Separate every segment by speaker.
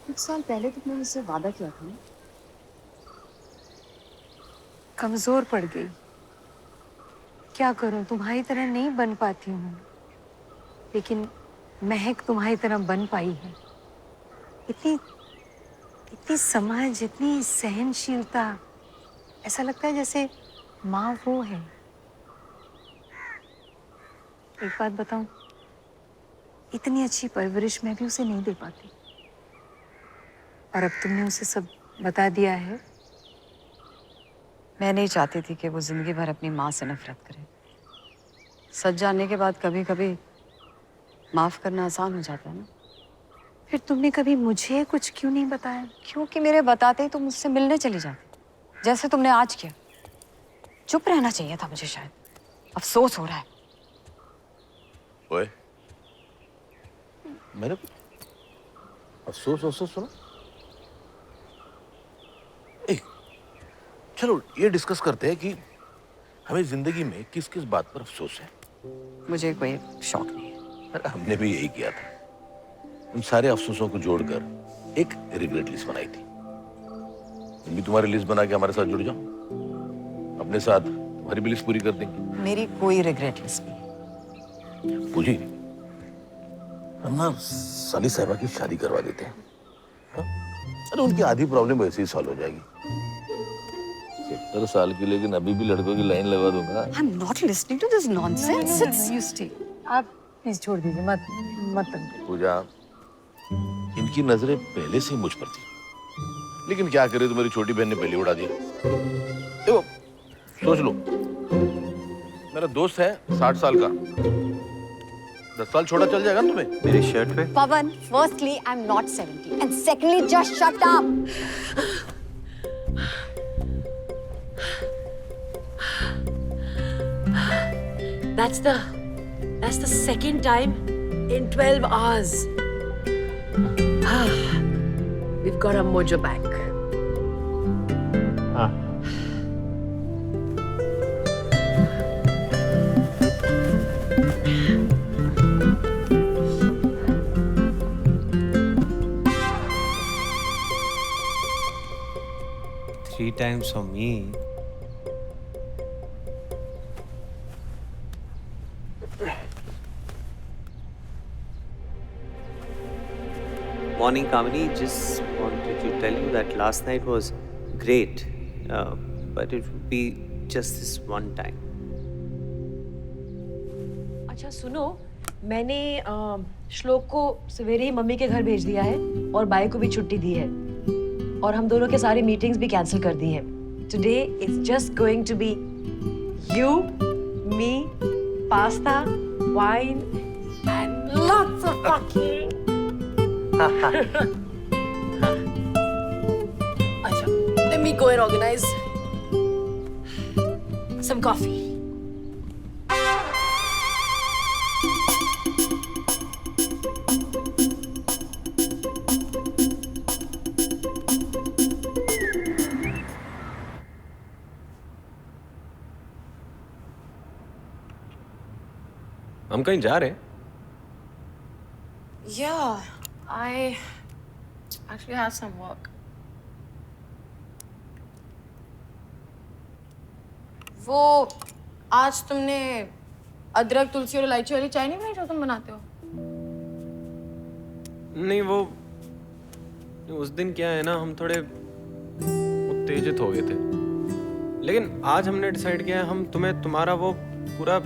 Speaker 1: कुछ साल पहले तुमने मुझसे वादा किया था ना।
Speaker 2: कमजोर पड़ गई। क्या करूं, तुम्हारी तरह नहीं बन पाती हूँ, लेकिन महक तुम्हारी तरह बन पाई है। इतनी इतनी समझ, इतनी सहनशीलता। ऐसा लगता है जैसे माँ वो है। एक बात बताऊं, इतनी अच्छी परवरिश मैं भी उसे नहीं दे पाती। और अब तुमने उसे सब बता दिया है।
Speaker 1: मैं नहीं चाहती थी कि वो जिंदगी भर अपनी माँ से नफरत करे। सच जानने के बाद कभी कभी माफ करना आसान हो जाता है ना।
Speaker 2: फिर तुमने कभी मुझे कुछ क्यों नहीं बताया?
Speaker 1: क्योंकि मेरे बताते ही तुम मुझसे मिलने चली जाती, जैसे तुमने आज किया। चुप रहना चाहिए था मुझे, शायद। अफसोस हो रहा है।
Speaker 3: ओए, मैंने कुछ अफसोस अफसोस सुना? ए, चलो ये डिस्कस करते हैं कि हमें जिंदगी में किस किस बात पर अफसोस है।
Speaker 1: मुझे कोई शौक नहीं है।
Speaker 3: अरे हमने भी यही किया था। उन सारे अफसोसों को जोड़कर एक रिग्रेट लिस्ट बनाई थी। तुम भी तुम्हारी लिस्ट बना के हमारे साथ जुड़ जाओ। अपने साथ तुम्हारी भी लिस्ट पूरी कर देंगे।
Speaker 1: मेरी कोई रिग्रेट लिस्ट नहीं।
Speaker 3: पूजी, हम ना साली साहिबा की शादी करवा देते हैं। हाँ? अरे उनकी आधी प्रॉब्लम वैसे ही सॉल्व हो जाएगी। 70 साल की, लेकिन अभी भी लड़कों की लाइन लगा दूंगा।
Speaker 1: I am not listening to this nonsense.
Speaker 2: You stay. आप प्लीज छोड़ दीजिए, मत मत तंग करिए।
Speaker 3: पूजा, इनकी नजरें पहले से ही मुझ पर थी, लेकिन क्या करे, तो मेरी छोटी बहन ने पहले उड़ा दिया। देखो, सोच लो, मेरा दोस्त है 60 साल का। 10 साल छोटा चल जाएगा ना तुम्हें?
Speaker 4: मेरी शर्ट पे
Speaker 5: Pavan, firstly, I'm not 70. And secondly, just shut up.
Speaker 6: That's the second time in 12 hours. We've got our mojo back.
Speaker 4: हाँ 3 times for me. Morning, Kamini. Just wanted to tell you that last night was great, but it would be just this one time.
Speaker 6: अच्छा सुनो, मैंने श्लोक को सवेरे ही mummy के घर भेज दिया है और बाई को भी छुट्टी दी है और हम दोनों के सारी मीटिंग्स भी कैंसिल कर दी हैं। Today it's just going to be you, me, pasta, wine and lots of fucking. अच्छा, let me go and organize some coffee.
Speaker 4: हम कहीं जा रहे हैं?
Speaker 7: Yeah, I actually have some work. वो आज तुमने अदरक, तुलसी और इलायची वाली चाय नहीं बनाई जो तुम बनाते हो?
Speaker 4: नहीं, वो उस दिन क्या है ना, हम थोड़े उत्तेजित हो गए थे, लेकिन आज हमने डिसाइड किया है हम तुम्हें तुम्हारा वो पूरा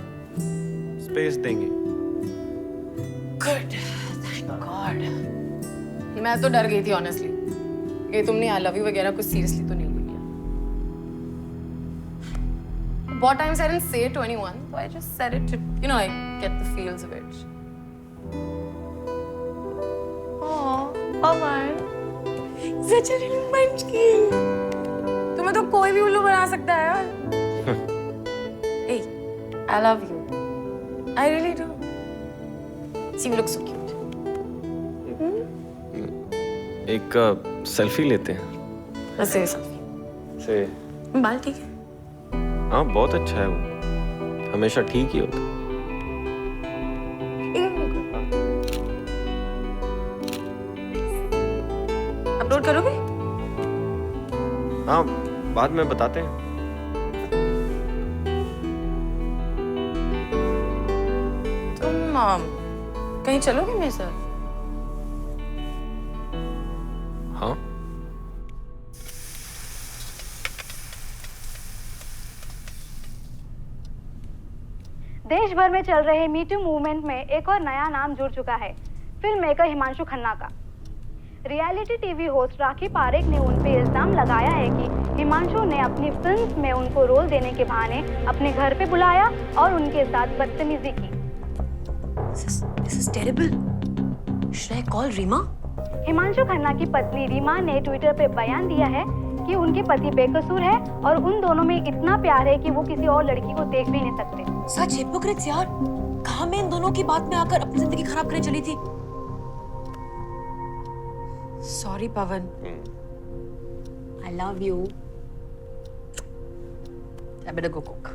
Speaker 4: स्पेस देंगे।
Speaker 7: Good, thank God. मैं तो डर गई थी ऑनेस्टली कि तुमने आई लव यू वगैरह कुछ सीरियसली तो नहीं लिया। बहुत टाइम से I didn't say it to anyone, so I just said it to, you know, like get the feels of it. Oh, Pavan, such a little munchkin. तुम्हें तो कोई भी उल्लू बना सकता है यार। Hey, I love you. I really do. See, you look so cute.
Speaker 4: एक सेल्फी लेते हैं।
Speaker 7: ऐसे selfie.
Speaker 4: से
Speaker 7: बाल ठीक है?
Speaker 4: हाँ, बहुत अच्छा है वो, हमेशा ठीक ही होता है।
Speaker 7: अपलोड करोगे?
Speaker 4: हाँ, बाद में बताते हैं।
Speaker 7: तुम कहीं चलोगे मेरे साथ?
Speaker 4: हाँ।
Speaker 8: देश भर में चल रहे मीटू मूवमेंट में एक और नया नाम जुड़ चुका है, फिल्म मेकर हिमांशु खन्ना का। रियलिटी टीवी होस्ट राखी पारेख ने उन पे इल्जाम लगाया है कि हिमांशु ने अपनी फिल्म में उनको रोल देने के बहाने अपने घर पे बुलाया और उनके साथ बदतमीजी की।
Speaker 6: This is terrible. Should I call Rima?
Speaker 8: Himanshu Khanna की पत्नी रीमा ने ट्विटर पे बयान दिया है कि उनके पति बेकसूर है और उन दोनों में इतना प्यार है कि वो किसी और लड़की को देख भी नहीं सकते।
Speaker 6: सच हिपोक्रेट्स यार। कहाँ मैं इन दोनों की बात में आकर अपनी जिंदगी खराब करने चली थी। Sorry Pawan. I love you. I better go cook.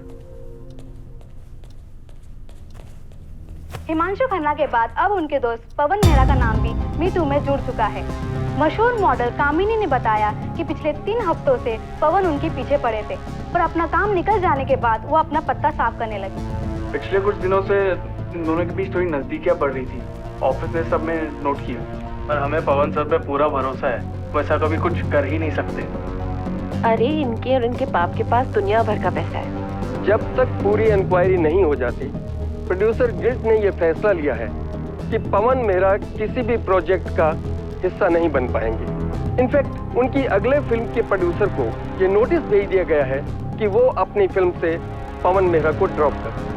Speaker 8: Himanshu Khanna के बाद अब उनके दोस्त पवन मेहरा का नाम भी मीटू में जुड़ चुका है। मशहूर मॉडल कामिनी ने बताया कि पिछले 3 हफ्तों से पवन उनके पीछे पड़े थे, पर अपना काम निकल जाने के बाद वो अपना पत्ता साफ करने लगी।
Speaker 9: पिछले कुछ दिनों से इन दोनों के बीच थोड़ी नजदीकियां बढ़ रही थी। ऑफिस ने सब में नोट किया, पर हमें पवन सर पे पूरा भरोसा है, वो ऐसा कभी कुछ कर ही नहीं सकते।
Speaker 10: अरे इनके और इनके बाप के पास दुनिया भर का पैसा है।
Speaker 11: जब तक पूरी इंक्वायरी नहीं हो जाती, प्रोड्यूसर गिल्ड ने यह फैसला लिया है कि पवन मेहरा किसी भी प्रोजेक्ट का हिस्सा नहीं बन पाएंगे। इनफैक्ट उनकी अगले फिल्म के प्रोड्यूसर को ये नोटिस भेज दिया गया है कि वो अपनी फिल्म से पवन मेहरा को ड्रॉप कर।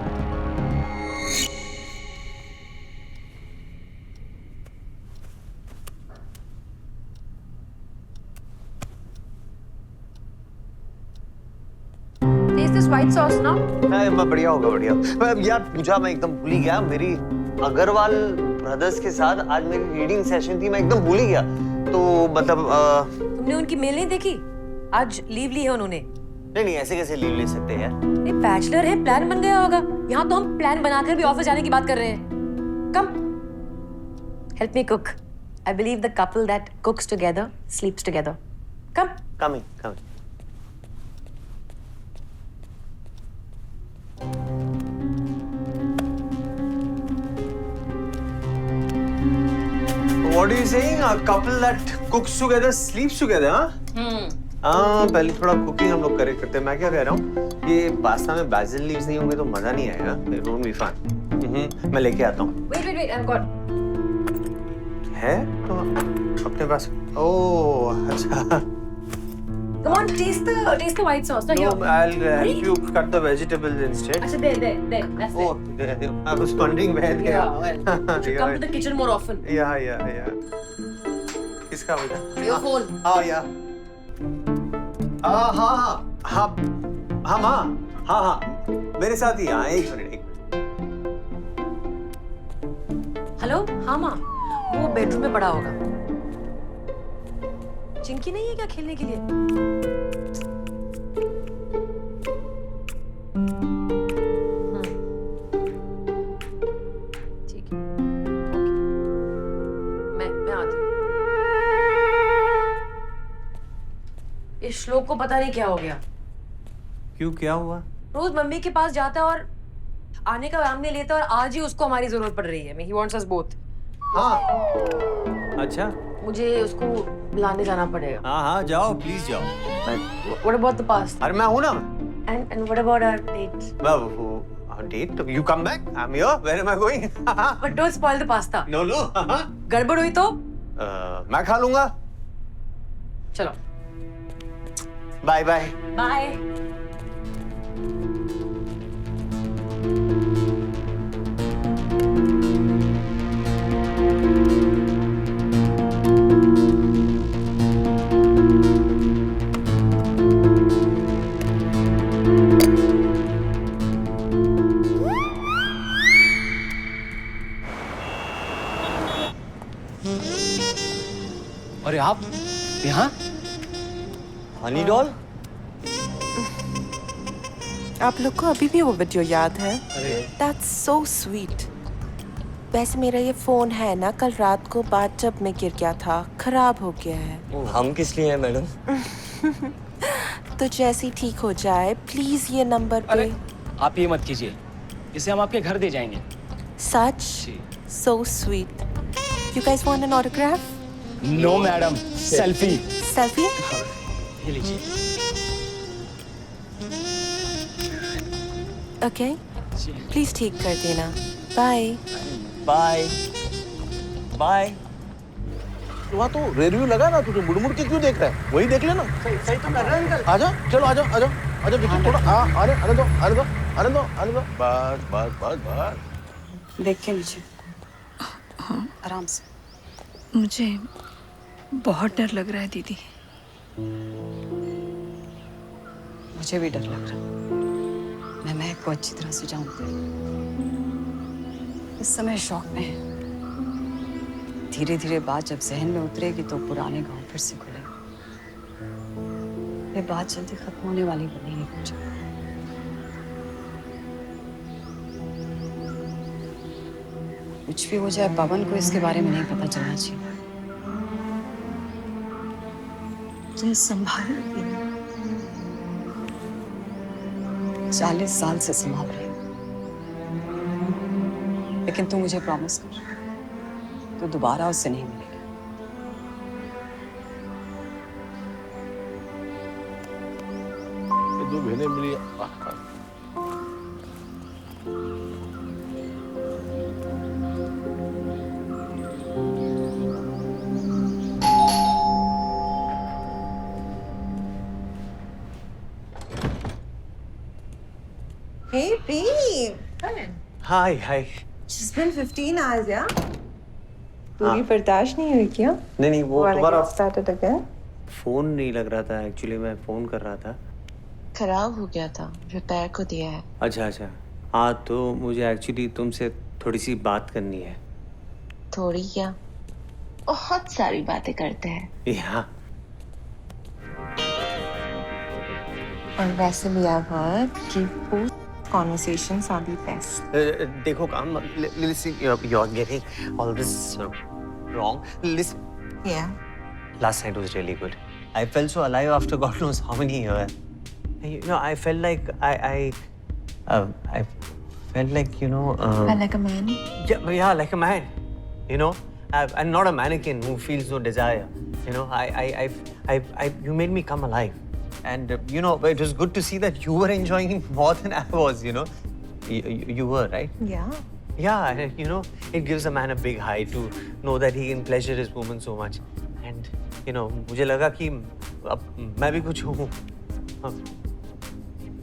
Speaker 6: This white sauce ना?
Speaker 12: मैं बढ़िया होगा, बढ़िया। यार पूजा, मैं एकदम भूल ही गया, मेरी अग्रवाल ब्रदर्स के साथ आज मेरी रीडिंग सेशन थी, मैं एकदम भूल ही गया। तो मतलब
Speaker 6: तुमने उनकी मेल नहीं देखी? आज लीव ली है उन्होंने।
Speaker 12: नहीं, ऐसे कैसे लीव ले सकते हैं यार?
Speaker 6: ये बैचलर है, प्लान बन गया होगा। यहाँ तो हम प्लान बनाकर भी ऑफिस जाने की बात कर रहे हैं। Come, help me cook. I believe the couple that cooks together sleeps together. Come.
Speaker 12: Coming. What are you saying? A couple that cooks together sleeps together, हाँ? हाँ, पहले थोड़ा कुकिंग हम लोग करते हैं। मैं क्या कह रहा हूँ, ये पास्ता में बासिल लीव्स नहीं होंगे तो मजा नहीं आएगा। It won't be fun. मैं लेके आता हूँ।
Speaker 6: Wait, I've got.
Speaker 12: है तो अपने पास? ओह, अच्छा।
Speaker 6: Come on, taste the white sauce.
Speaker 12: No, I'll help you cut the vegetables instead.
Speaker 6: अच्छा, there. That's
Speaker 12: Oh, I was wondering where they are.
Speaker 6: well, should come to the kitchen more often.
Speaker 12: Yeah. किसका बेटा?
Speaker 6: Your phone.
Speaker 12: yeah. हाँ, मेरे साथ ही। हाँ, एक minute.
Speaker 6: Hello, हाँ माँ, वो बेडरूम में पड़ा होगा। चिंकी नहीं है क्या खेलने के लिए? ठीक है, मैं आती हूँ। इस श्लोक को पता नहीं क्या हो गया।
Speaker 12: क्यों, क्या हुआ?
Speaker 6: रोज मम्मी के पास जाता है और आने का नाम नहीं लेता, और आज ही उसको हमारी जरूरत पड़ रही है। He wants us both.
Speaker 12: हाँ, अच्छा।
Speaker 6: मुझे उसको बुलाने जाना पड़ेगा।
Speaker 12: हाँ, जाओ, प्लीज जाओ।
Speaker 6: What about the past?
Speaker 12: अरे मैं हूँ ना।
Speaker 6: And what about our date?
Speaker 12: Date? You come back? I'm here. Where am I going?
Speaker 6: But don't spoil the pasta.
Speaker 12: No.
Speaker 6: गड़बड़ हुई तो?
Speaker 12: मैं खा लूंगा।
Speaker 6: चलो।
Speaker 12: बाय।
Speaker 6: बाय।
Speaker 13: अरे आप यहाँ?
Speaker 12: हनी डॉल?
Speaker 10: आप लोग को अभी भी वो वीडियो याद है? That's so sweet. वैसे मेरा ये फोन है ना, कल रात को बाथटब में गिर गया था, खराब हो गया है।
Speaker 13: हम किस लिए हैं मैडम?
Speaker 10: तो जैसे ही ठीक हो जाए प्लीज ये नंबर पे।
Speaker 13: आप ये मत कीजिए, इसे हम आपके घर दे जाएंगे।
Speaker 10: सच? So sweet. You guys want an autograph?
Speaker 13: No madam, selfie.
Speaker 10: Selfie?
Speaker 13: ये लीजिए।
Speaker 10: ओके, प्लीज ठीक कर देना। Bye
Speaker 13: bye bye.
Speaker 3: वहाँ तो रिव्यू लगा ना, तुझे मुड़ मुड़ के क्यों देख रहा है? वही देख लेना।
Speaker 12: सही तो कर रहे हैं अंकल।
Speaker 3: आजा, चलो आजा आजा आजा विकी, थोड़ा आने दो। बस बस बस बस।
Speaker 1: देख के नीचे आराम से।
Speaker 14: मुझे बहुत डर लग रहा है दीदी।
Speaker 1: मुझे भी डर लग रहा है। मैं महक को अच्छी तरह से जानती हूँ। इस समय शौक में है। धीरे धीरे बात जब जहन में उतरेगी तो पुराने गांव फिर से खुलेगा। ये बात जल्दी खत्म होने वाली बनेगी कुछ। कुछ भी हो जाए पवन को इसके बारे में नहीं पता चलना चाहिए।
Speaker 14: तुम संभाल रही हो।
Speaker 1: 40 साल से संभाल रही हूँ, लेकिन तू मुझे प्रॉमिस कर, तो दोबारा उससे नहीं मिलेगा।
Speaker 3: ये दो बहनें मिली।
Speaker 15: Hey, babe.
Speaker 12: Hi hi.
Speaker 15: It's been 15 hours, yeah? पूरी बर्दाश्त नहीं हुई क्या?
Speaker 12: नहीं वो
Speaker 15: Wanna
Speaker 12: दोबारा
Speaker 15: get started again?
Speaker 12: फोन नहीं लग रहा था, एक्चुअली मैं फोन कर रहा था।
Speaker 10: खराब हो गया था, रिपेयर को दिया है।
Speaker 12: अच्छा। हाँ तो मुझे एक्चुअली तुमसे थोड़ी सी बात करनी है।
Speaker 10: थोड़ी क्या, बहुत सारी बातें करते हैं।
Speaker 12: यहाँ
Speaker 15: और वैसे भी I've heard कि post conversations are the best.
Speaker 12: देखो काम, listen, you're getting all this wrong. Listen.
Speaker 15: Yeah.
Speaker 12: Last night was really good. I felt so alive after God knows how many years. You know, I felt like I felt like, you know.
Speaker 15: Felt like a man?
Speaker 12: Yeah, like a man. You know, I'm not a mannequin who feels no desire. You know, you made me come alive. And, you know, it was good to see that you were enjoying it more than I was, you know. You were, right?
Speaker 15: Yeah.
Speaker 12: Yeah, and, you know, it gives a man a big high to know that he can pleasure his woman so much. And, you know, मुझे लगा कि अब मैं भी कुछ हूँ.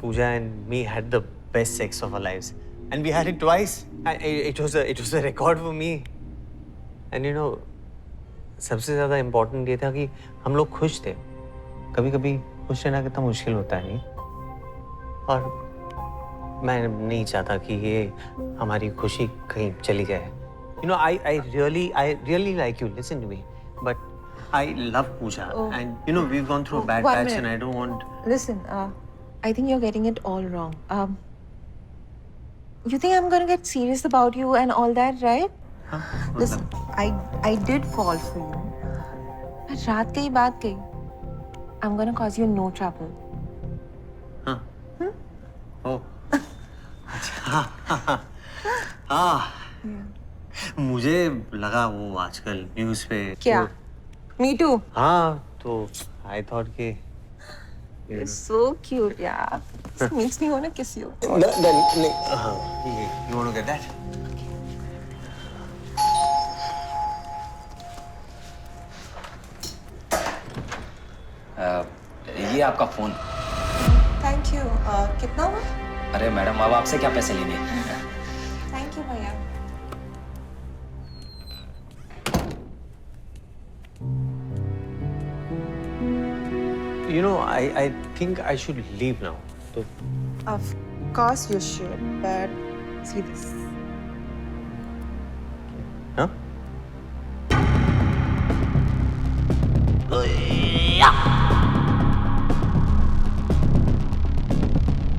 Speaker 12: Pooja and me had the best sex of our lives. And we had it twice. And it was a record for me. And, you know, सबसे ज़्यादा important ये था कि हम लोग खुश थे. कभी-कभी खुश रहना कितना मुश्किल होता है, नहीं? और मैं नहीं चाहता कि ये हमारी खुशी कहीं चली जाए. You know, I really like you. Listen to me. But I love Pooja.
Speaker 15: Oh.
Speaker 12: And, you know, we've gone through a bad patch and I don't want...
Speaker 15: Listen, I think you're getting it all wrong. You think I'm gonna get serious about you and all that, right?
Speaker 12: Huh?
Speaker 15: Listen, I did fall for you. मैं रात की बात कही. I'm gonna cause you no trouble.
Speaker 12: Huh? Oh. हाँ. मुझे लगा वो आजकल न्यूज़ पे.
Speaker 15: क्या? Me too.
Speaker 12: हाँ, तो I thought कि.
Speaker 15: You're so cute, yeah. This makes me wanna kiss you.
Speaker 12: You want to get that?
Speaker 13: ये आपका फोन।
Speaker 15: Thank you. कितना हुआ?
Speaker 13: अरे मैडम, अब आपसे क्या पैसे लेंगे?
Speaker 15: Thank you, भैया.
Speaker 12: You know, I think I should leave now. So,
Speaker 15: Of course you should, but see this.
Speaker 12: huh?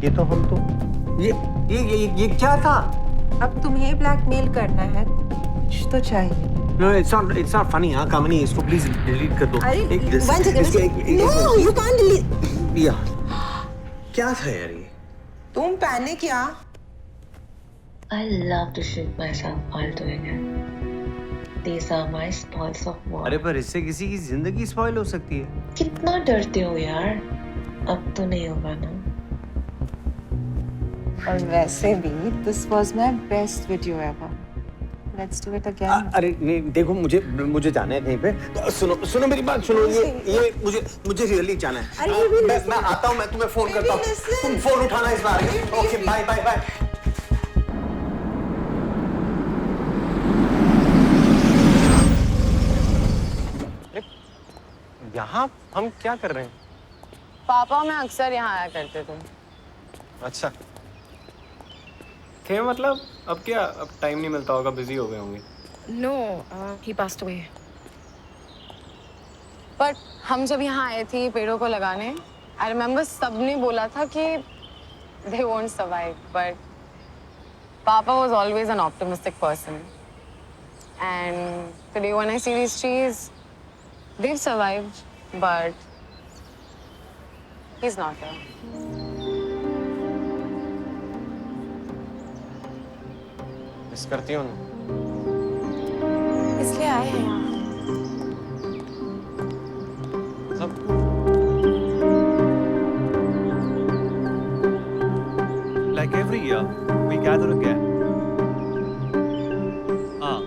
Speaker 12: ये तो हम तो ये क्या था?
Speaker 15: अब तुम्हें ब्लैकमेल करना है
Speaker 10: कुछ तो चाहिए।
Speaker 12: No, it's not funny, हाँ कामनी, इसको please delete कर दो।
Speaker 10: one second. No, you can't delete.
Speaker 12: या क्या था यार ये?
Speaker 10: तुम पैनिक या?
Speaker 6: I love to shoot myself while doing it. These are my spoils of war.
Speaker 12: अरे पर इससे किसी की जिंदगी स्पॉइल हो सकती है।
Speaker 6: कितना डरते हो यार? अब तो नहीं होगा ना?
Speaker 10: और वैसे भी this was my best video ever. Let's do it again.
Speaker 12: अरे नहीं देखो मुझे जाना है कहीं पे। सुनो मेरी बात सुनो, ये मुझे रियली जाना है। मैं आता हूँ, मैं तुम्हें फोन करता हूँ, तुम फोन उठाना इस बार। Okay bye bye bye.
Speaker 4: यहाँ हम क्या कर रहे हैं?
Speaker 7: पापा मैं अक्सर यहाँ आया करते थे।
Speaker 4: अच्छा क्या मतलब अब क्या, अब टाइम नहीं मिलता होगा, बिजी हो गए होंगे।
Speaker 7: No, he passed away. पर हम जब यहाँ आए थे पेड़ों को लगाने, I remember सबने बोला था कि they won't survive, but Papa was always an optimistic person. And today when I see these trees, they've survived, but he's not here.
Speaker 4: Miss करती हूँ।
Speaker 7: इसलिए आए हैं यहाँ।
Speaker 16: Like every year, we gather again. Ah,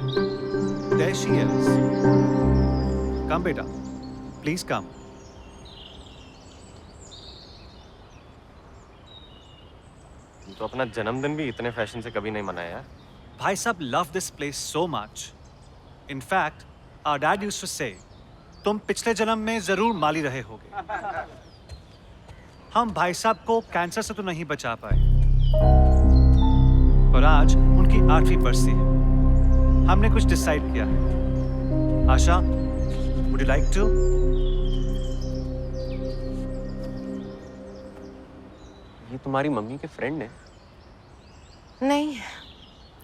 Speaker 16: there she is. Come, beta. Please come.
Speaker 4: तो अपना जन्मदिन भी इतने फैशन से कभी नहीं मनाया यार।
Speaker 16: Bhai Sahab love this place so much. In fact, our dad used to say, तुम पिछले जन्म में जरूर माली रहे होगे। हम भाई साहब को कैंसर से तो नहीं बचा पाए, और आज उनकी 8वीं बरसी है। हमने कुछ डिसाइड किया है। आशा, would you like to?
Speaker 4: ये तुम्हारी मम्मी के फ्रेंड है?
Speaker 7: नहीं,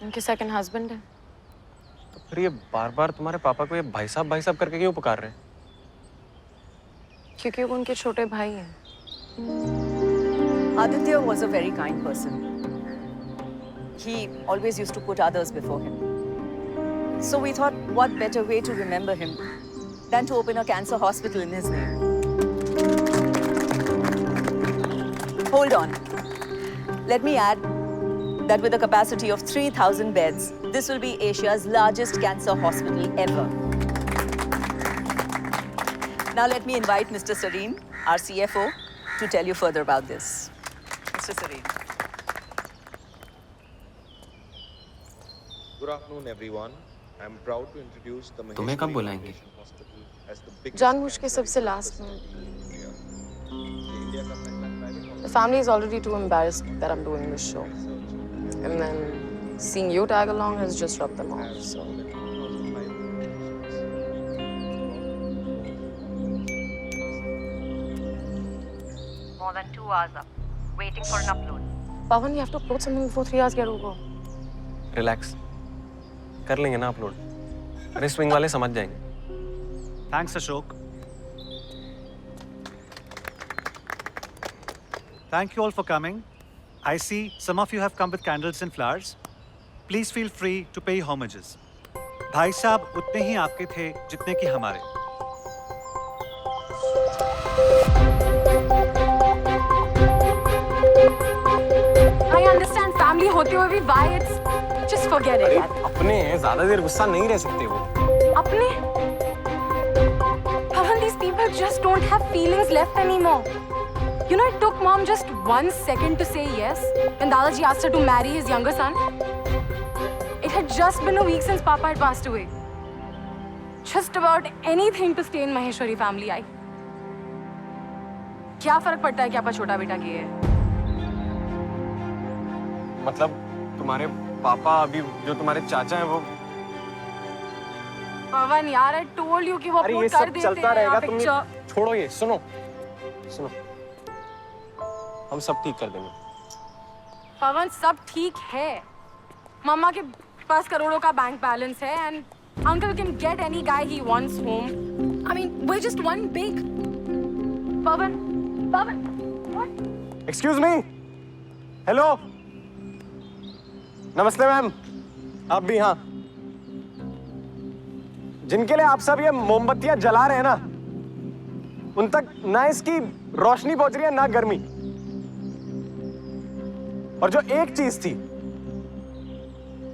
Speaker 7: उनके सेकंड हस्बैंड है।
Speaker 4: तो फिर ये बार-बार तुम्हारे पापा को ये भाई साहब करके क्यों पुकार रहे हैं?
Speaker 7: क्योंकि वो उनके छोटे भाई हैं।
Speaker 1: Aditya was a very kind person. He always used to put others before him. So we thought, what better way to remember him than to open a cancer hospital in his name? Hold on. Let me add that with a capacity of 3,000 beds, this will be Asia's largest cancer hospital ever. Now let me invite Mr. Sareen, our CFO, to tell you further about this. Mr. Sareen.
Speaker 17: Good afternoon, everyone. I'm proud to introduce the
Speaker 4: तुम्हें कब बुलाएंगे?
Speaker 7: जानबूझ के सबसे last में। The family is already too embarrassed that I'm doing this show. And then seeing you tag along has just rubbed them off, so.
Speaker 8: More than 2 hours up, waiting for an upload.
Speaker 7: Pawan, you have to upload something before 3 hours get over.
Speaker 4: Relax, कर लेंगे ना upload. अरे swing वाले समझ जाएंगे।
Speaker 16: Thanks, Ashok. Thank you all for coming. I see some of you have come with candles and flowers. Please feel free to pay homages. भाई साहब उतने ही आपके थे जितने कि हमारे।
Speaker 7: I understand family होते हुए भी why it's just forget it.
Speaker 4: अपने हैं, ज्यादा देर गुस्सा नहीं रह सकते वो।
Speaker 7: अपने? Pawan, these people just don't have feelings left anymore. You know, it took mom just 1 second to say yes when Dadaji asked her to marry his younger son. It had just been a week since Papa had passed away. Just about anything to stay in Maheshwari family. क्या फर्क पड़ता है कि आपका छोटा बेटा की है?
Speaker 4: मतलब तुम्हारे पापा अभी जो तुम्हारे चाचा हैं वो।
Speaker 7: पवन यार, I told you कि वो
Speaker 4: अरे ये
Speaker 7: अपलोड कर
Speaker 4: सब
Speaker 7: देते
Speaker 4: चलता
Speaker 7: हैं
Speaker 4: रहेगा,
Speaker 7: पिक्चर।
Speaker 4: तुम छोड़ो ये। सुनो हम सब ठीक कर देंगे।
Speaker 7: पवन सब ठीक है। मामा के पास करोड़ों का बैंक बैलेंस है and uncle can get any guy he wants home. I mean we just won big. Pavan, Pavan.
Speaker 18: Excuse me. Hello. नमस्ते मैम. आप भी? हाँ. जिनके लिए आप सब ये मोमबत्तियां जला रहे हैं ना, उन तक ना इसकी रोशनी पहुंच रही है ना गर्मी. और जो एक चीज थी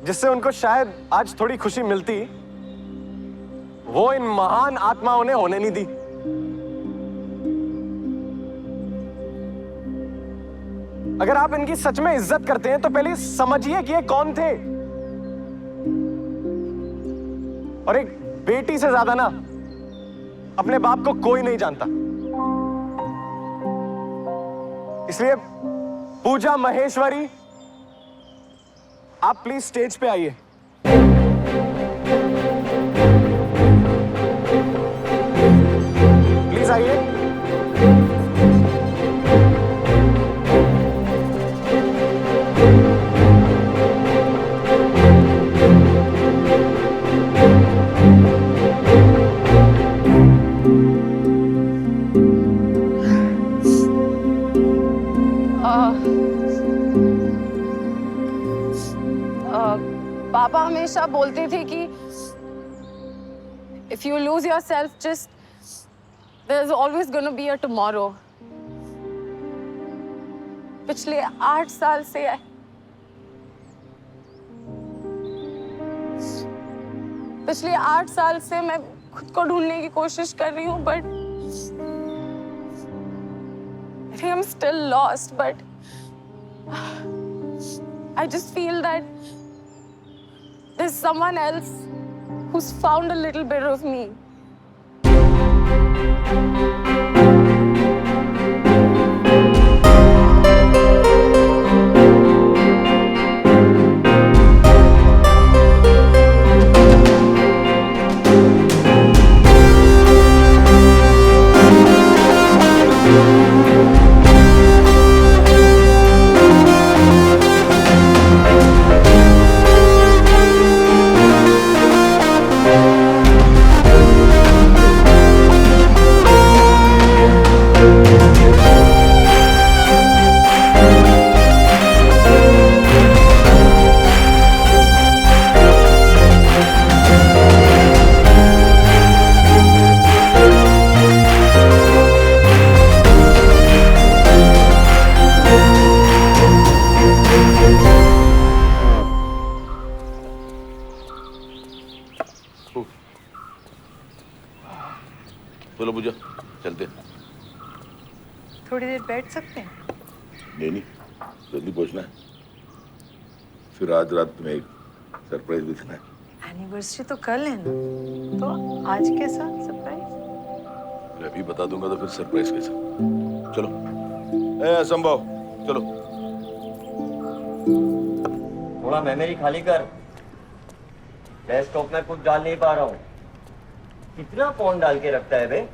Speaker 18: जिससे उनको शायद आज थोड़ी खुशी मिलती, वो इन महान आत्माओं ने होने नहीं दी. अगर आप इनकी सच में इज्जत करते हैं तो पहले समझिए कि ये कौन थे. और एक बेटी से ज्यादा ना अपने बाप को कोई नहीं जानता. इसलिए पूजा महेश्वरी, आप प्लीज स्टेज पे आइए. प्लीज आइए.
Speaker 7: पापा हमेशा बोलते थे कि if you lose yourself, just there's always gonna be a tomorrow. पिछले 8 साल से पिछले 8 साल से मैं खुद को ढूंढने की कोशिश कर रही हूँ, but I think I'm still lost. But I just feel that there's someone else who's found a little bit of me.
Speaker 3: चलो पूजा, चलते.
Speaker 2: थोड़ी देर बैठ सकते हैं?
Speaker 3: नहीं, जल्दी पहुंचना है. फिर आज रात तुम्हें एक सरप्राइज भी देना है.
Speaker 2: एनिवर्सरी तो कल है ना, तो आज कैसा सरप्राइज?
Speaker 3: मैं भी बता दूंगा तो फिर सरप्राइज कैसा. चलो. संभव, चलो.
Speaker 19: थोड़ा मेमोरी खाली कर. डेस्कटॉप में कुछ डाल नहीं पा रहा हूँ. कितना फोन डाल के रखता है बे?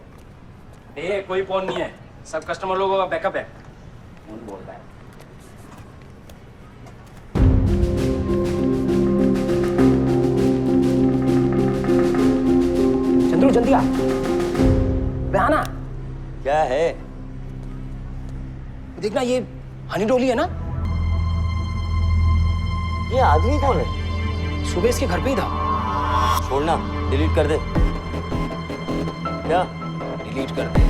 Speaker 13: कोई फोन नहीं है, सब कस्टमर लोगों का बैकअप है. कौन बोल रहा है?
Speaker 19: चंद्रू जल्दी आ. बे आना. क्या है?
Speaker 13: देखना ये हनी डोली है ना?
Speaker 19: ये आदमी कौन है?
Speaker 13: सुबह इसके घर पे ही था.
Speaker 19: छोड़ना, डिलीट कर दे. क्या?
Speaker 13: डिलीट कर दे.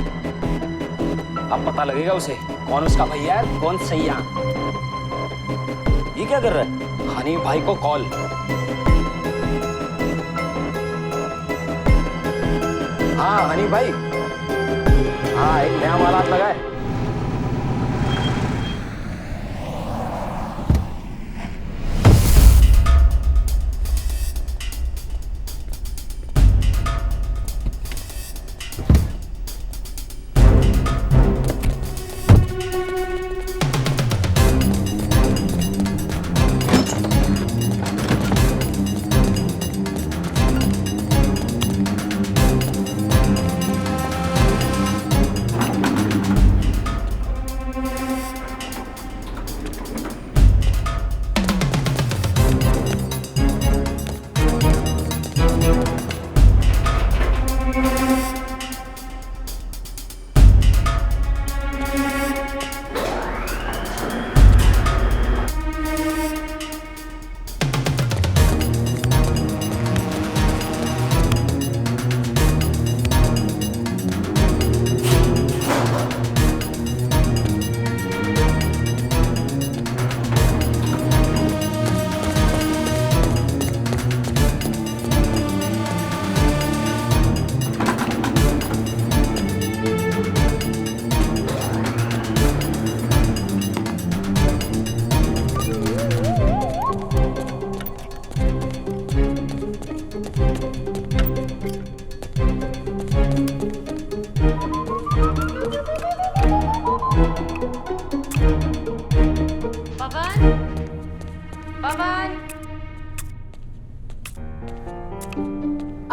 Speaker 13: अब पता लगेगा उसे कौन उसका भैया है, कौन सैया.
Speaker 19: ये क्या कर रहा है?
Speaker 13: हनी भाई को कॉल. हाँ हनी भाई. हाँ एक नया माल हाथ लगा है.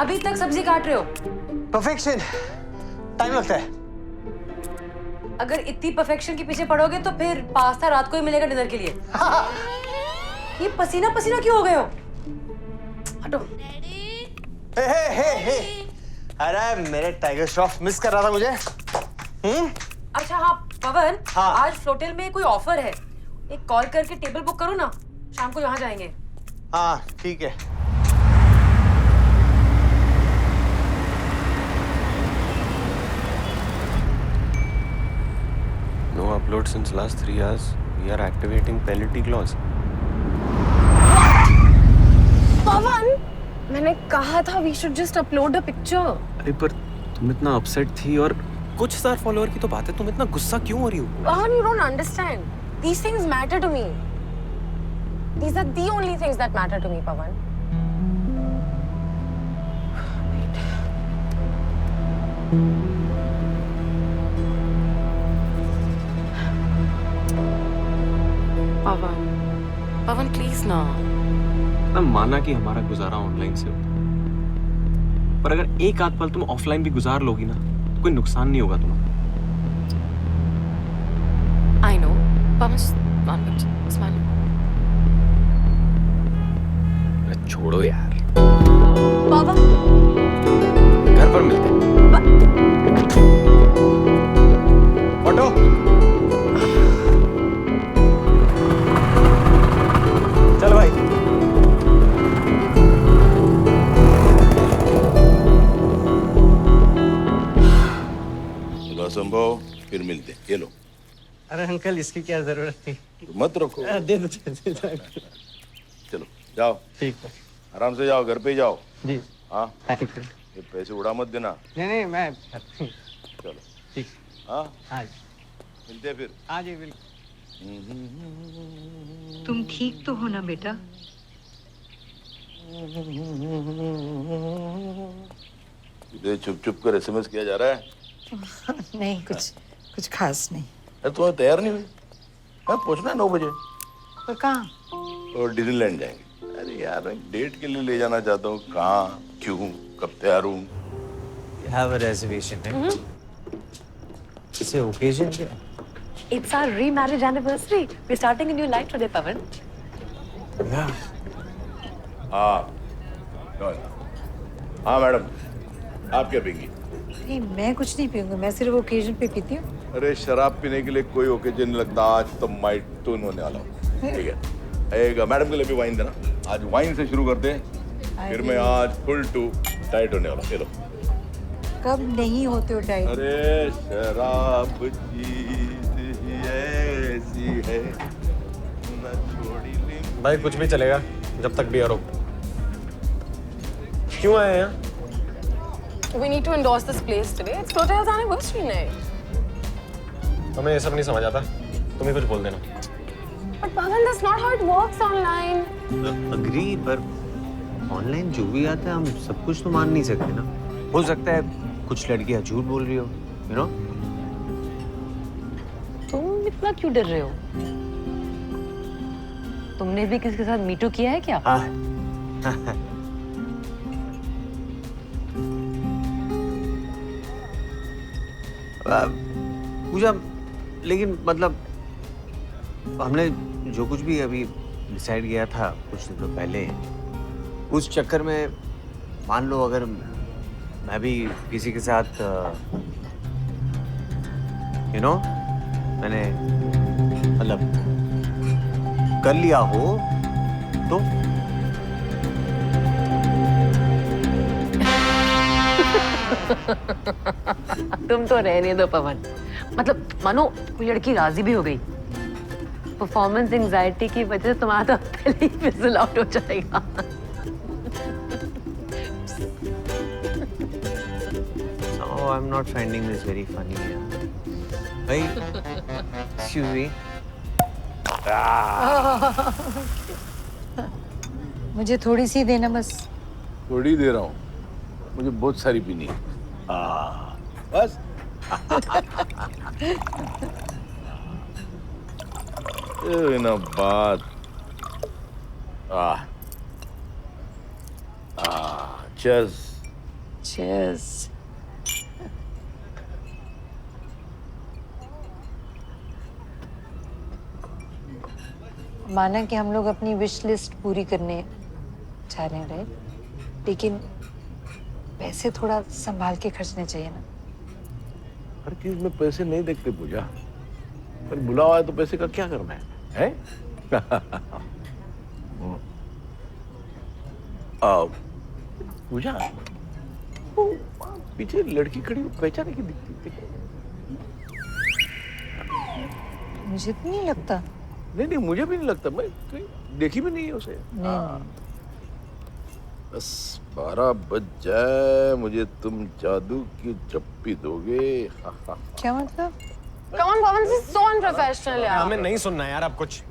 Speaker 6: अभी तक सब्जी काट रहे हो?
Speaker 12: परफेक्शन, टाइम लगता है।
Speaker 6: अगर इतनी परफेक्शन के पीछे पड़ोगे तो फिर पास्ता रात को ही मिलेगा डिनर के लिए। ये पसीना पसीना क्यों हो गए हो? हटो।
Speaker 12: हे। अरे मेरे टाइगर श्रॉफ मिस कर रहा था मुझे।
Speaker 6: अच्छा हाँ पवन,
Speaker 12: हाँ।
Speaker 6: आज फ्लोटेल में कोई ऑफर है, एक कॉल करके टेबल बुक करो ना, शाम को यहाँ जाएंगे।
Speaker 12: हाँ ठीक है।
Speaker 4: No upload since last 3 hours. We are activating penalty clause.
Speaker 7: पवन, मैंने कहा था we should just upload a picture.
Speaker 4: अरे पर तुम इतना अपसेट थी और कुछ 1000 फॉलोअर की तो बात है, तुम इतना गुस्सा क्यों हो रही हो?
Speaker 7: Pawan, you don't understand. These things matter to me. These are the only things that matter to me, Pawan.
Speaker 14: Pawan please ना।
Speaker 4: मैं माना कि हमारा गुजारा ऑनलाइन से होता, पर अगर एक आध पल तुम ऑफलाइन भी गुजार लोगी ना तो कोई नुकसान नहीं होगा तुम्हारा।
Speaker 14: I know. Pawan one minute. Smile.
Speaker 4: छोड़ो यार,
Speaker 7: पवन,
Speaker 4: घर पर मिलते हैं।
Speaker 12: ऑटो। चल भाई।
Speaker 3: लो संभव, फिर मिलते हैं। ये लो।
Speaker 9: अरे अंकल इसकी क्या जरूरत थी?
Speaker 3: तो मत रखो।
Speaker 9: दे दो।
Speaker 3: चलो जाओ।
Speaker 9: ठीक है।
Speaker 3: आराम से जाओ, घर पे ही जाओ।
Speaker 9: जी।
Speaker 3: हाँ
Speaker 9: थैंक यू।
Speaker 3: ये पैसे उड़ा मत देना।
Speaker 9: नहीं मैं
Speaker 3: चलो
Speaker 9: ठीक।
Speaker 3: हाँ
Speaker 9: हाँ
Speaker 3: मिलते हैं फिर।
Speaker 9: हाँ जी बिल्कुल।
Speaker 14: तुम ठीक तो हो ना बेटा?
Speaker 3: तुझे छुप छुप कर SMS किया जा रहा है?
Speaker 14: नहीं, कुछ खास नहीं।
Speaker 3: अरे तुम्हें तैयार नहीं हुई? हाँ पहुंचना है 9 बजे।
Speaker 14: पर कहाँ?
Speaker 3: और डिज्नीलैंड जाएंगे। अरे यार मैं डेट के लिए ले जाना चाहता हूँ। कहाँ, क्यों, कब तैयार हूँ?
Speaker 12: Have a reservation है? इसे ओकेजन क्या?
Speaker 6: It's our remarriage anniversary. We're starting a new life today, Pavan.
Speaker 3: हाँ मैडम, आप क्या पीएंगी?
Speaker 14: नहीं, मैं कुछ नहीं पीऊंगी, मैं सिर्फ ओकेजन पे पीती हूँ।
Speaker 3: अरे शराब पीने के लिए कोई ओकेजन नहीं लगता। आज तो माइट तो होने वाला हूँ। ठीक है, एक मैडम के लिए भी वाइन देना। आज वाइन से शुरू करते हैं, फिर मैं आज फुल टू डाइट होने वाला हूँ। चलो।
Speaker 14: कब नहीं होते हो डाइट?
Speaker 3: अरे शराब चीज ही ऐसी है न छोड़ी ले।
Speaker 4: भाई कुछ भी चलेगा जब तक बियर हो। क्यों आए हैं?
Speaker 7: We need to endorse this place today. It's Flotel's anniversary night.
Speaker 4: हमें ये सब नहीं समझ आता, तुम ही कुछ बोल देना।
Speaker 7: But Pavan, that's not how it works online.
Speaker 12: Agree, पर ऑनलाइन जो भी आता है हम सब कुछ तो मान नहीं सकते ना। हो सकता है कुछ लड़कियां झूठ बोल रही हो, you know?
Speaker 6: तुम इतना क्यों डर रहे हो? तुमने भी किसी के साथ मीटू किया है क्या?
Speaker 12: पूजा, लेकिन मतलब हमने जो कुछ भी अभी डिसाइड किया था कुछ दिन तो पहले, उस चक्कर में मान लो अगर मैं भी किसी के साथ यू नो मैंने मतलब कर लिया हो तो
Speaker 6: तुम तो रहने दो पवन। मतलब मानो कोई लड़की राजी भी हो गई, परफॉर्मेंस एंजाइटी की वजह से तुम्हारा तो पहले ही फिजल आउट हो जाएगा।
Speaker 12: Oh, I'm not finding this very funny. Hey, excuse me.
Speaker 14: मुझे थोड़ी सी देना बस।
Speaker 3: थोड़ी दे रहा हूँ, मुझे बहुत सारी पीनी है। बस। ना बात। Cheers.
Speaker 2: Cheers. माना कि हम लोग अपनी विश लिस्ट पूरी करने जा रहे हैं, राइट? लेकिन पैसे थोड़ा संभाल के खर्चने चाहिए ना।
Speaker 3: हर चीज में पैसे नहीं देखते पूजा, पर बुलावा है तो पैसे का क्या करना है? पूजा, पीछे लड़की खड़ी पहचाने की दिखती थी।
Speaker 2: मुझे तो नहीं लगता।
Speaker 3: नहीं, मुझे भी नहीं लगता, मैं कहीं देखी भी नहीं है उसे।
Speaker 2: नहीं।
Speaker 3: बस 12 बज जाए, मुझे तुम जादू की चप्पी दोगे।
Speaker 2: क्या मतलब?
Speaker 7: Come on, Pawan, this is so unprofessional, यार.
Speaker 18: हमें नहीं सुनना यार अब कुछ।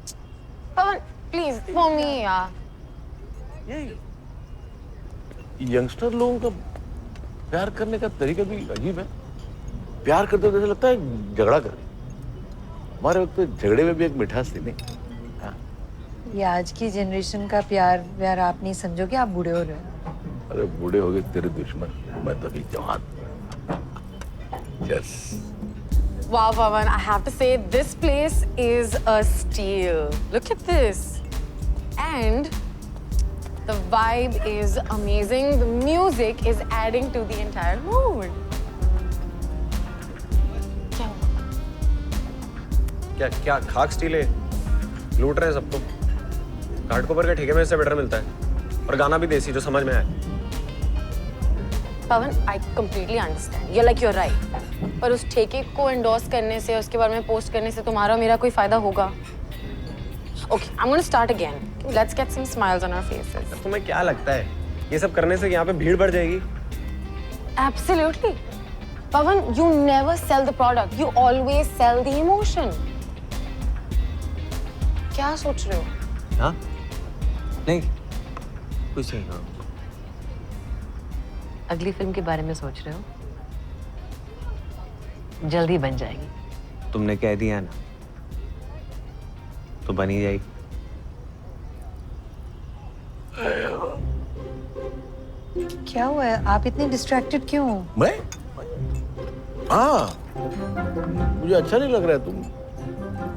Speaker 7: Pawan, please, for me, यार.
Speaker 3: यंगस्टर लोगों का प्यार करने का तरीका भी अजीब है। प्यार करते हुए ऐसा लगता है झगड़ा कर रहे। हमारे वक्त तो झगड़े में भी एक मिठास थी नहीं। हाँ।
Speaker 2: ये आज की जनरेशन का प्यार व्यार आप नहीं समझोगे, आप बूढ़े हो रहे हो।
Speaker 3: अरे बूढ़े हो गए तेरे दुश्मन, मैं तो अभी जवान। Yes.
Speaker 7: Wow, Pawan, I have to say, this place is a steal. Look at this. And the vibe is amazing. The music is adding to the entire mood.
Speaker 18: क्या खाक स्टील है? लूट रहे हैं सबको। घाटकोपर के ठेके में इससे बेटर मिलता है और गाना भी देसी जो समझ में आए।
Speaker 7: Pawan, I completely understand. You're right. पर उस ठेके को endorse करने से, उसके बारे में पोस्ट करने से तुम्हारा और मेरा कोई फायदा होगा? Okay, I'm going to start again. Let's get some smiles on our faces.
Speaker 18: तुम्हें क्या लगता है ये सब करने से यहाँ पे भीड़ बढ़ जाएगी?
Speaker 7: Absolutely. Pawan, you never sell the product. You always sell the emotion. क्या सोच रहे हो?
Speaker 18: हाँ? नहीं, कुछ नहीं। हाँ।
Speaker 6: अगली फिल्म के बारे में सोच रहे हो? जल्दी बन जाएगी।
Speaker 18: तुमने कह दिया ना, तो बन ही जाएगी।
Speaker 2: क्या हुआ है? आप इतने डिस्ट्रैक्टेड क्यों हो?
Speaker 3: मैं? हाँ, मुझे अच्छा नहीं लग रहा है। तुम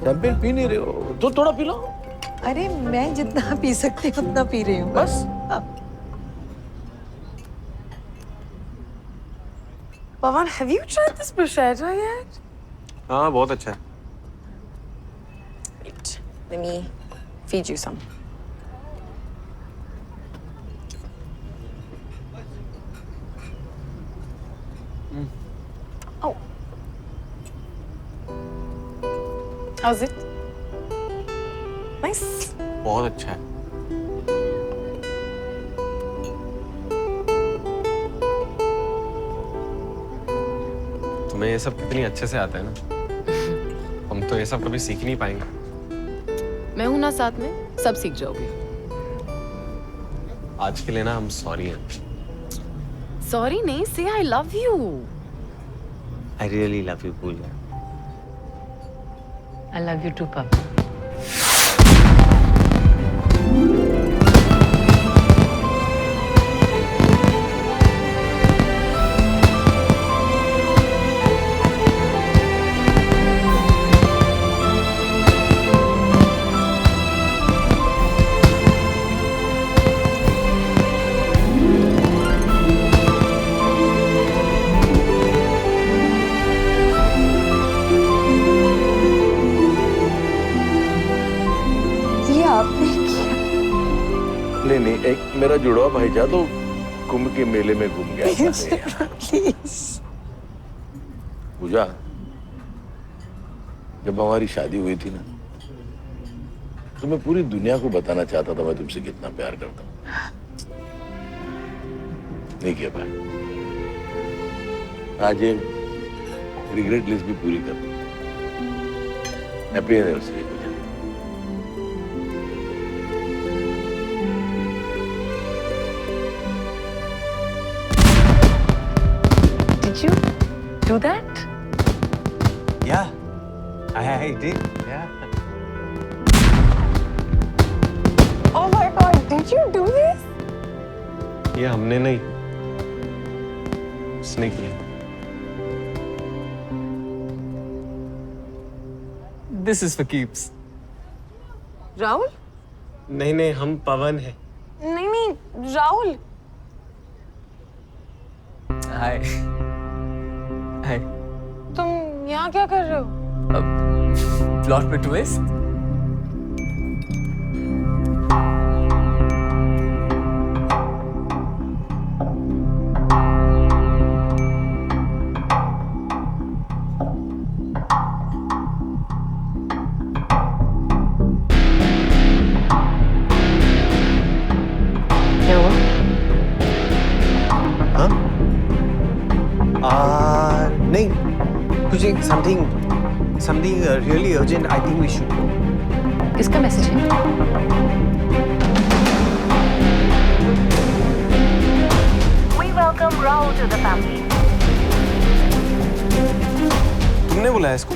Speaker 3: शैंपेन पी नहीं रहे हो, तो थोड़ा पी लो।
Speaker 2: अरे मैं जितना पी सकती हूँ उतना पी रही हूँ बस।
Speaker 7: Pawan, have you tried this bruschetta yet?
Speaker 18: हाँ, बहुत अच्छा है।
Speaker 7: Wait, let me feed you some. Oh. How's it? Nice.
Speaker 18: बहुत अच्छा है। तुम्हें ये सब कितनी अच्छे से आता है ना। हम तो ये सब कभी सीख नहीं पाएंगे।
Speaker 7: मैं हूं ना साथ में, सब सीख जाओगे।
Speaker 18: आज के लिए ना हम सॉरी हैं।
Speaker 7: Sorry नहीं, say I love you.
Speaker 18: I really love you, Pooja.
Speaker 6: I love you too, Papa.
Speaker 3: नहीं, एक मेरा जुड़वा भाईजा तो कुंभ के मेले में घूम गया था।
Speaker 2: प्लीज।
Speaker 3: पूजा, जब हमारी शादी हुई थी ना, तो मैं पूरी दुनिया को बताना चाहता था मैं तुमसे कितना प्यार करता हूँ। नहीं किया पाया। आज ये रिग्रेट लिस्ट भी पूरी कर दी। Happy anniversary.
Speaker 6: Did you do that?
Speaker 18: Yeah, I did. Yeah.
Speaker 7: Oh my God, did you do this?
Speaker 18: ये हमने नहीं, Sneaky.
Speaker 20: This is for keeps.
Speaker 7: Rahul?
Speaker 18: नहीं, हम पवन है।
Speaker 7: नहीं, राहुल।
Speaker 20: Hi. Hi.
Speaker 7: तुम यहाँ क्या कर रहे हो?
Speaker 20: प्लॉट पे ट्विस्ट?
Speaker 7: क्या हुआ?
Speaker 12: हाँ? नहीं, कुछ नहीं, something really urgent. I think we should go.
Speaker 7: किसका मैसेज है?
Speaker 8: We welcome Rahul to the family.
Speaker 18: तुमने बुलाया इसको?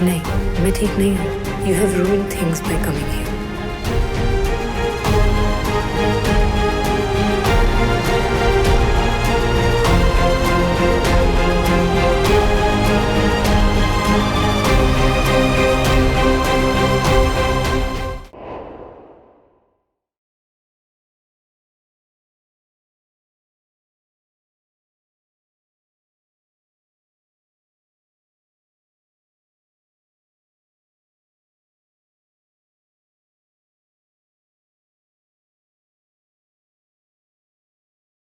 Speaker 14: नहीं, मैं ठीक नहीं हूँ. You have ruined things by coming here.